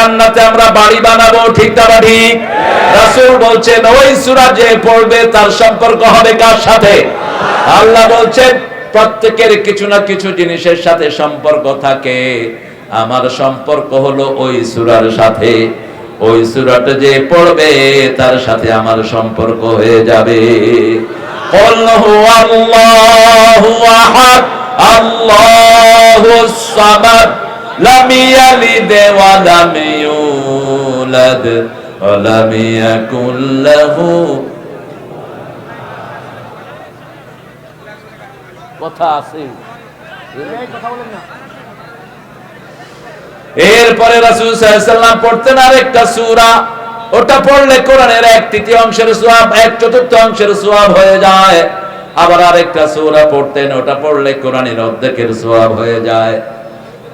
জান্নাতে আমরা বাড়ি বানাবো, ঠিক না ঠিক? রাসূল বলছেন ওই সূরা যে পড়বে তার সম্পর্ক হবে কার সাথে? আল্লাহ বলছেন প্রত্যেকের কিছু না কিছু জিনিসের সাথে সম্পর্ক থাকে, আমার সম্পর্ক হলো ওই সূরার সাথে। ওই সূরাটা যে পড়বে তার সাথে আমার সম্পর্ক হয়ে যাবে। কুল হুয়াল্লাহু আহাদ আল্লাহুস সামাদ লাম ইয়ালিদ ওয়া লাম ইউলাদ ওয়া লাম ইয়াকুল লাহু। কথা আছে, কথা বলেন না। এরপরে রাসূল সাল্লাল্লাহু আলাইহি ওয়াসাল্লাম পড়তেন আরেকটা সূরা, ওটা পড়লে কোরআনের 1/3 অংশের সওয়াব 1/4 অংশের সওয়াব হয়ে যায়। আবার আরেকটা সূরা পড়তেন, ওটা পড়লে কোরআনের অর্ধেকের সওয়াব হয়ে যায়।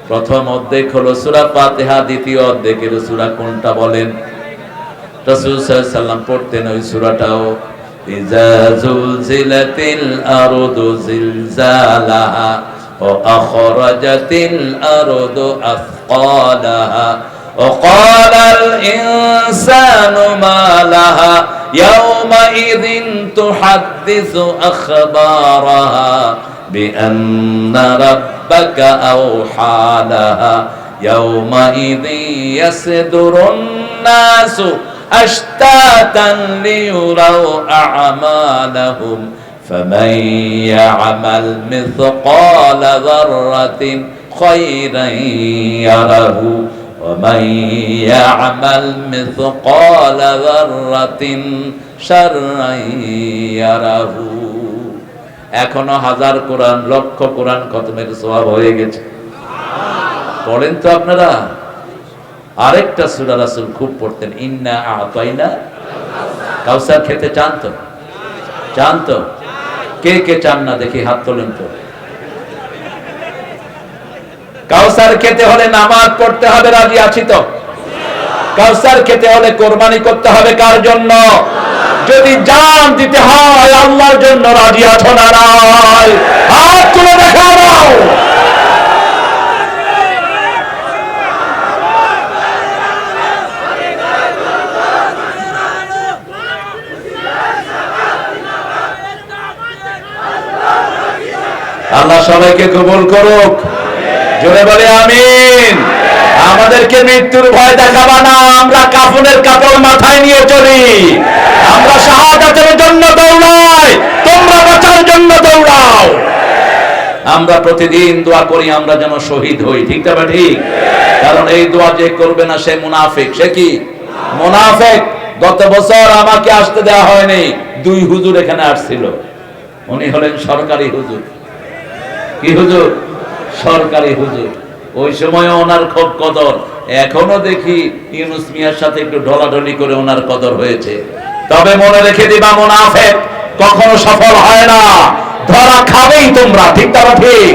প্রথম অর্ধেক হলো সূরা ফাতিহা, দ্বিতীয় অর্ধেকের সূরা কোনটা বলেন? রাসূল সাল্লাল্লাহু আলাইহি ওয়াসাল্লাম পড়তেন ওই সূরাটাও, ইযা যুলজিলাতিল আরদু জিলজালাহা وأخرجت الأرض أثقالها وقال الإنسان ما لها يومئذ تحدث أخبارها بأن ربك أوحى لها يومئذ يصدر الناس أشتاتا ليروا أعمالهم فمن يعمل مثقال ذرة خيرا يره ومن يعمل مثقال ذرة شرا يره। এখনো 1000 কোরআন, লক্ষ কোরআন খতমের সওয়াব হয়ে গেছে। পড়েন তো আপনারা। আরেকটা সূরা রাসূল খুব পড়তেন, ইন্না আ'তাইনা কাউসার। খেতে চান তো? চান তো? কে কে চান না দেখি হাত তোলেন তো। কাউসার খেতে হলে নামাজ পড়তে হবে, রাজি আছি তো? কাউসার খেতে হলে কোরবানি করতে হবে কার জন্য? যদি জান দিতে হয় আল্লাহর জন্য, রাজি আছো না? নাই হাত তুলে দেখাও। আল্লাহ সবাইকে কবুল করুক, জোরে বলে আমিন। আমাদেরকে মৃত্যুর ভয় দেখাবা না, আমরা কাফনের কাপড় মাথায় নিয়ে চলি। আমরা শাহাদাতের জন্য দৌড়াই, তোমরা বাঁচার জন্য দৌড়াও। আমরা প্রতিদিন দোয়া করি আমরা যেন শহীদ হই, ঠিক না ঠিক? কারণ এই দোয়া যে করবে না সে মুনাফিক। সে কি? মুনাফিক। গত বছর আমাকে আসতে দেওয়া হয়নি, 2 হুজুর এখানে আসছিল। উনি হলেন সরকারি হুজুর। কি হুজুর? সরকারি হুজুর। ওই সময় ওনার খুব কদর। এখনো দেখি ইউনুস মিয়ার সাথে একটু ঢলাঢলি করে ওনার কদর হয়েছে। তবে মনে রেখে দিবা, মুনাফিক কখনো সফল হয় না, ধরা খাবেই তোমরা, ঠিক না ঠিক?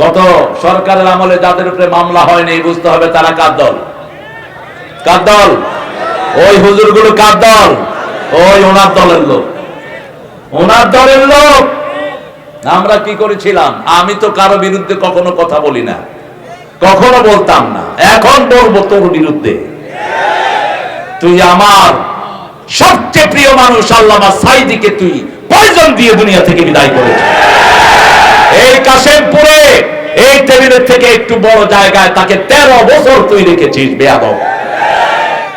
গত সরকারের আমলে যাদের উপরে মামলা হয়নি বুঝতে হবে তারা কার দল? কার দল? ওই হুজুরগুলো কার দল? ওই ওনার দলের লোক, ওনার দলের লোক। আমরা কি করেছিলাম? আমি তো কারো বিরুদ্ধে কখনো কথা বলি না, কখনো বলতাম না। এখন বলবো তোর বিরুদ্ধে। তুই আমার সবচেয়ে প্রিয় মানুষ আল্লামা সাইদিকে তুই পয়জন দিয়ে দুনিয়া থেকে বিদায় করেছিস। এই কাশেমপুরে এই টেবিলের থেকে একটু বড় জায়গায় তাকে 13 বছর তুই রেখেছিস, বেয়াদব।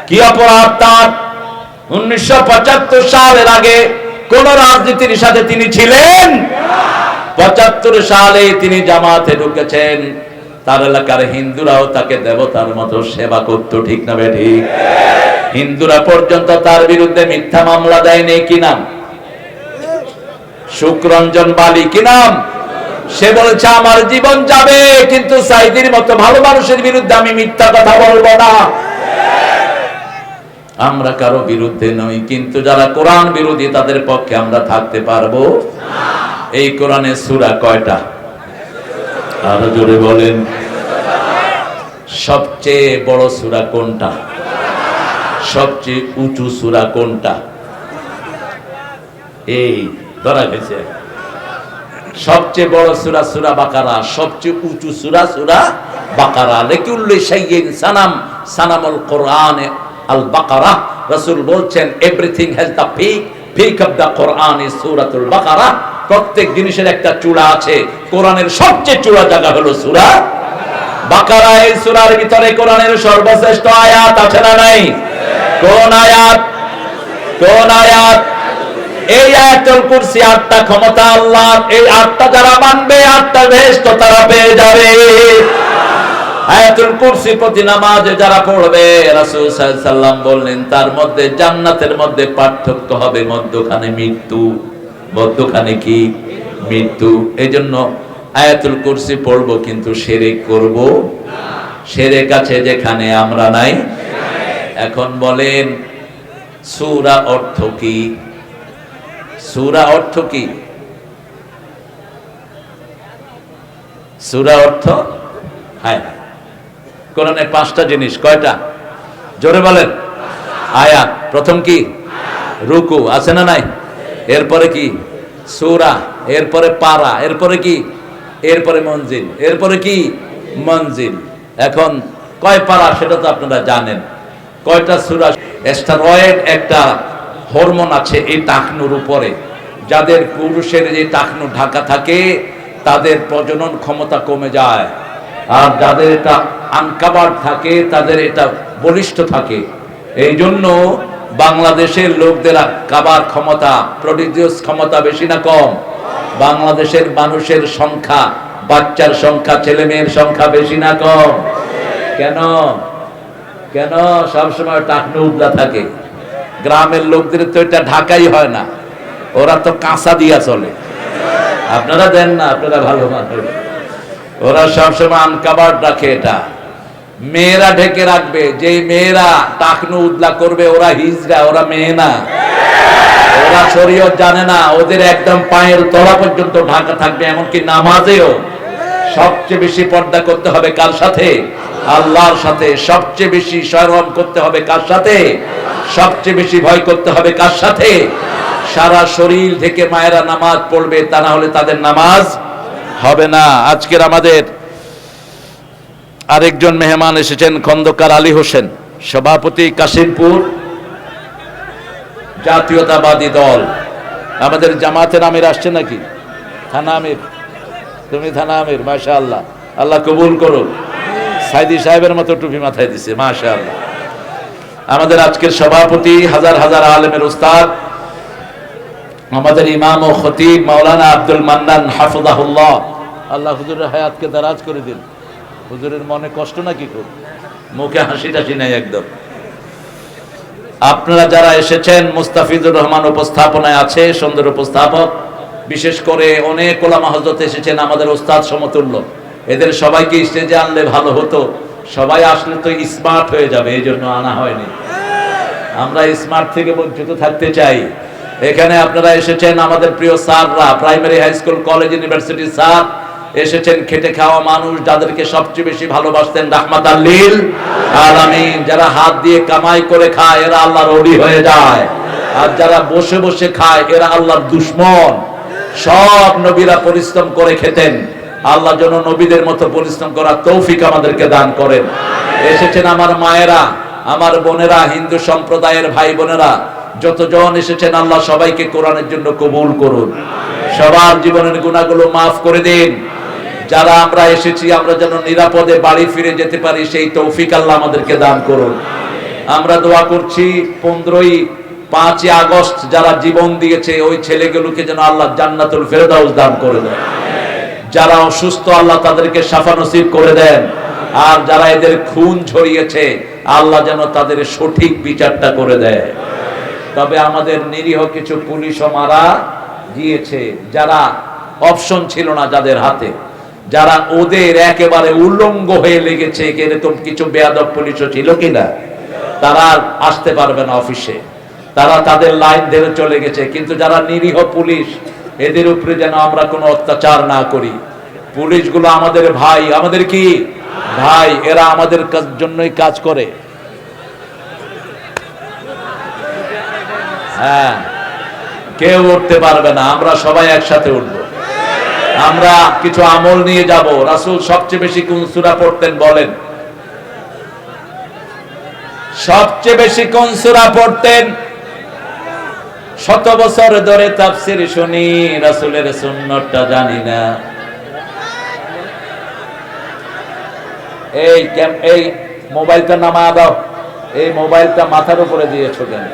কি অপরাধ তার? 1975 সালের আগে কোন রাজনীতির সাথে তিনি ছিলেন? 75 সালে তিনি জামাতে ঢুকেছেন। তার এলাকার হিন্দুরাও তাকে দেবতার মতো সেবা করত, ঠিক না বেঠিক? হিন্দুরা পর্যন্ত তার বিরুদ্ধে মিথ্যা মামলা দেয়নি। কি নাম? সুকরঞ্জন বালি। কি নাম? সে বলেছে আমার জীবন যাবে কিন্তু সাইদির মতো ভালো মানুষের বিরুদ্ধে আমি মিথ্যা কথা বলবো না। আমরা কারো বিরুদ্ধে নই, কিন্তু যারা কোরআন বিরোধী তাদের পক্ষে আমরা থাকতে পারবো না। এই কোরআনের সূরা কয়টা? আরো জোরে বলেন। সবচেয়ে বড় সূরা কোনটা? সবচেয়ে উঁচু সূরা কোনটা? এই ধরা গেছে। সবচেয়ে বড় সূরা সূরা বাকারা, সবচেয়ে উঁচু সূরা সূরা বাকারা। লিকুল্লি শাইইন সানাম, সানামুল কোরআন আল বাকারা। রাসূল বলছেন everything has the peak of the Quran is সূরাতুল বাকারা। প্রত্যেক জিনিসের একটা চূড়া আছে, কোরআনের সবচেয়ে চূড়া জায়গা হলো সূরা বাকারা। এই সূরার ভিতরে কোরআনের সর্বশ্রেষ্ঠ আয়াত আছে না নাই? কোন আয়াত? কোন আয়াত? এই আয়াতুল কুরসি। 8টা ক্ষমতা আল্লাহর। এই 8টা যারা মানবে 8টা বেহেশত তারা পেয়ে যাবে। আয়াতুল কুরসি প্রতি নামাজে যারা পড়বে, রাসূল সাল্লাল্লাহু আলাইহি সাল্লাম বললেন তার মধ্যে জান্নাতের মধ্যে পার্থক্য হবে, মধ্যখানে মৃত্যু। মধ্যখানে কি? মৃত্যু। এজন্য আয়াতুল কুরসি পড়বো, কিন্তু শিরক করব না। শিরক আছে যেখানে আমরা নাই। এখন বলেন সূরা অর্থ কি? সূরা অর্থ কি? সূরা অর্থ হ্যাঁ, কোরআনে 5টা জিনিস। কয়টা? জোরে বলেন। আয়াত। প্রথম কি? রুকু। আছে না নাই? এরপরে কি? সূরা। এরপরে পারা। এরপরে কি? এরপরে মঞ্জিল। এরপরে কি? মঞ্জিল। এখন কয় পারা সেটা তো আপনারা জানেন। কয়টা সূরা? স্টেরয়েড একটা হরমোন আছে এই টাকনুর উপরে। যাদের পুরুষের এই টাকনু ঢাকা থাকে তাদের প্রজনন ক্ষমতা কমে যায়, আর যাদের এটা আনকাভার্ড থাকে তাদের এটা বলিষ্ঠ থাকে। এই জন্য বাংলাদেশের লোকদের কাবার ক্ষমতা, প্রডিউস ক্ষমতা বেশি না কম? বাংলাদেশের মানুষের সংখ্যা, বাচ্চার সংখ্যা, ছেলে মেয়ের সংখ্যা বেশি না কম? কেন? কেন? সবসময় টাকনু উবলা থাকে। গ্রামের লোকদের তো এটা ঢাকাই হয় না, ওরা তো কাঁচা দিয়া চলে। আপনারা দেন না, আপনারা ভালো মানুষ। ওরা সবসময় আনকাভার্ড রাখে এটা। মেয়েরা ঢেকে রাখবে। যে মেয়েরা টাকনু উদলা করবে ওরা হিজড়া, ওরা মেয়ে না। ওরা শরীয়ত জানে না, ওদের একদম পায়ের তলা পর্যন্ত ঢাকা থাকবে। এমনকি নামাজেও সবচেয়ে বেশি পর্দা করতে হবে কার সাথে? আল্লাহর সাথে। সবচেয়ে বেশি শরম করতে হবে কার সাথে? সবচেয়ে বেশি ভয় করতে হবে কার সাথে? সারা শরীর থেকে মায়েরা নামাজ পড়বে, তা না হলে তাদের নামাজ হবে না। আজকের আমাদের আরেকজন মেহমান এসেছেন, খন্দকার আলী হোসেন, সভাপতি কাশিমপুর জাতীয়তাবাদী দল। আমাদের জামাতের আমির আসছে নাকি? থানা আমির? তুমি থানা আমির? মাশাআল্লাহ, আল্লাহ কবুল করুন। সাইদি সাহেবের মতো টুপি মাথায় দিছে, মাশাআল্লাহ। আমাদের আজকের সভাপতি হাজার হাজার আলেমের উস্তাদ, আমাদের ইমাম ও খতিব মাওলানা আব্দুল মান্নান হাফিজাহুল্লাহ। আল্লাহ হুজুরের হায়াতকে দারাজ করে দিন। হুজুরের মনে কষ্ট নাকি? খুব মুখে হাসি টাসি নাই একদম। আপনারা যারা এসেছেন, মুস্তাফিজুর রহমান উপস্থাপনায় আছে, সুন্দর উপস্থাপক। বিশেষ করে অনেক ওলামা হযরত এসেছেন, আমাদের ওস্তাদ সমতুল্য। এদের সবাইকে স্টেজে আনলে ভালো হতো। সবাই আসলে তো স্মার্ট হয়ে যাবে, এই জন্য আনা হয়নি। আমরা স্মার্ট থেকে বঞ্চিত থাকতে চাই। এখানে আপনারা এসেছেন আমাদের প্রিয় স্যাররা, primary, high school, college, university sir এসেছেন, খেটে খাওয়া মানুষ, যাদেরকে সবচেয়ে বেশি ভালোবাসতেন রাহমাতাল লিল আলামিন। যারা হাত দিয়ে কামাই করে খায় এরা আল্লাহর ওলি হয়ে যায়, আর যারা বসে বসে খায় এরা আল্লাহর দুশমন। সব নবীরা পরিশ্রম করে খেতেন। আল্লাহ যেন নবীদের মতো পরিশ্রম করার তৌফিক আমাদেরকে দান করেন। এসেছেন আমার মায়েরা, আমার বোনেরা, হিন্দু সম্প্রদায়ের ভাই বোনেরা, যতজন এসেছেন আল্লাহ সবাইকে কোরআনের জন্য কবুল করুন। সবার জীবনের গুনাহগুলো মাফ করে দিন। যারা আমরা এসেছি আমরা যেন নিরাপদে বাড়ি ফিরে যেতে পারি, সেই তৌফিক আল্লাহ আমাদেরকে দান করুন। আমরা দোয়া করছি 5ই আগস্ট যারা জীবন দিয়েছে ওই ছেলেগুলোকে যেন আল্লাহ জান্নাতুল ফেরদাউস দান করে দেন। যারা অসুস্থ আল্লাহ তাদেরকে শাফা নসিব করে দেন। আর যারা এদের খুন ঝরিয়েছে আল্লাহ যেন তাদের সঠিক বিচারটা করে দেয়। তবে আমাদের নিরীহ কিছু পুলিশও মারা গিয়েছে, যারা অপশন ছিল না যাদের হাতে, যারা ওদের একেবারে উল্লঙ্গ হয়ে লেগেছে। এরকম কিছু বেয়াদব পুলিশও ছিল কিনা? তারা আর আসতে পারবে না অফিসে, তারা তাদের লাইন ধরে চলে গেছে। কিন্তু যারা নিরীহ পুলিশ, এদের উপরে যেন আমরা কোনো অত্যাচার না করি। পুলিশগুলো আমাদের ভাই, আমাদের কি ভাই, এরা আমাদের জন্যই কাজ করে। হ্যাঁ, কেউ উঠতে পারবে না, আমরা সবাই একসাথে উঠবো। আমরা কিছু আমল নিয়ে যাব। রাসূল সবচেয়ে বেশি কোন সূরা পড়তেন বলেন? সবচেয়ে বেশি কোন সূরা পড়তেন? শত বছর ধরে তাফসীর শুনি, রাসূলের সুন্নাতটা জানি না। এই মোবাইলটা নামায় দাও। এই মোবাইলটা মাথার উপরে দিয়েছো কেন?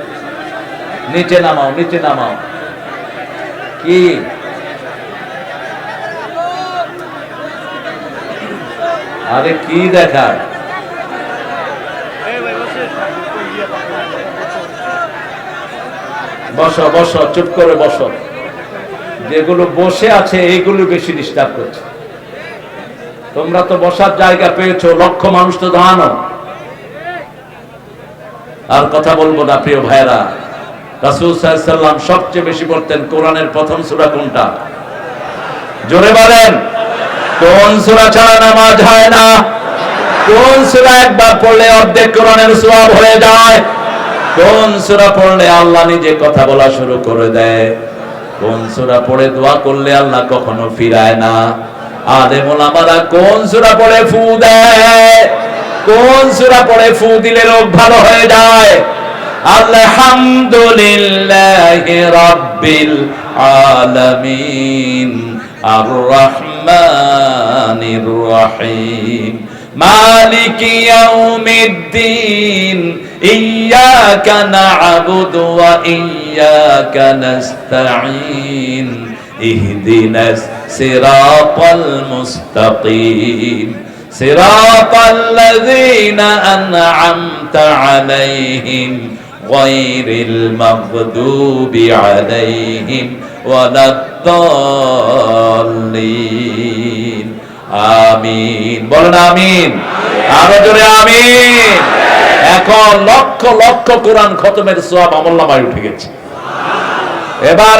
নিচে নামাও, নিচে নামাও। কি আরে কি দেখায়? বসো বসো, চুপ করে বসো। যেগুলো বসে আছে এইগুলো বেশি ডিস্টার্ব করছে। তোমরা তো বসার জায়গা পেয়েছো, লক্ষ মানুষ তো দাঁড়ানো। আর কথা বলবো না প্রিয় ভাইরা। রাসূল সাল্লাল্লাহু আলাইহি ওয়াসাল্লাম সবচেয়ে বেশি পড়তেন কোরআনের প্রথম সূরা কোনটা? জোরে বলেন। কোন সূরা ছাড়া নামাজ হয় না? কোন সূরা একবার পড়লে অর্ধেক কোরআনের সওয়াব হয়ে যায়? কোন সূরা পড়লে আল্লাহ নিজে কথা বলা শুরু করে দেয়? কোন সূরা পড়ে দোয়া করলে আল্লাহ কখনো ফিরায় না? আলেম ওলামারা কোন সূরা পড়ে ফু দেয়? কোন সূরা পড়ে ফু দিলে রোগ ভালো হয়ে যায়? আলহামদুলিল্লাহি রাব্বিল আলামিন আর রহমানির রহিম মালিকি ইয়াউমিদ্দিন ইয়্যাকা না'বুদু ওয়া ইয়্যাকা নাস্তাঈন ইহদিনাস সিরাতাল মুস্তাকিম সিরাতাল্লাযীনা আন'আমতা আলাইহিম গায়রিল মাগদুবি আলাইহিম ওয়ালাদ-দাল্লিন। আমিন বলেন। আমিন। আরো জোরে আমিন। এখন লক্ষ লক্ষ কোরআন খতমের সওয়াব আমলনামায় উঠে গেছে। এবার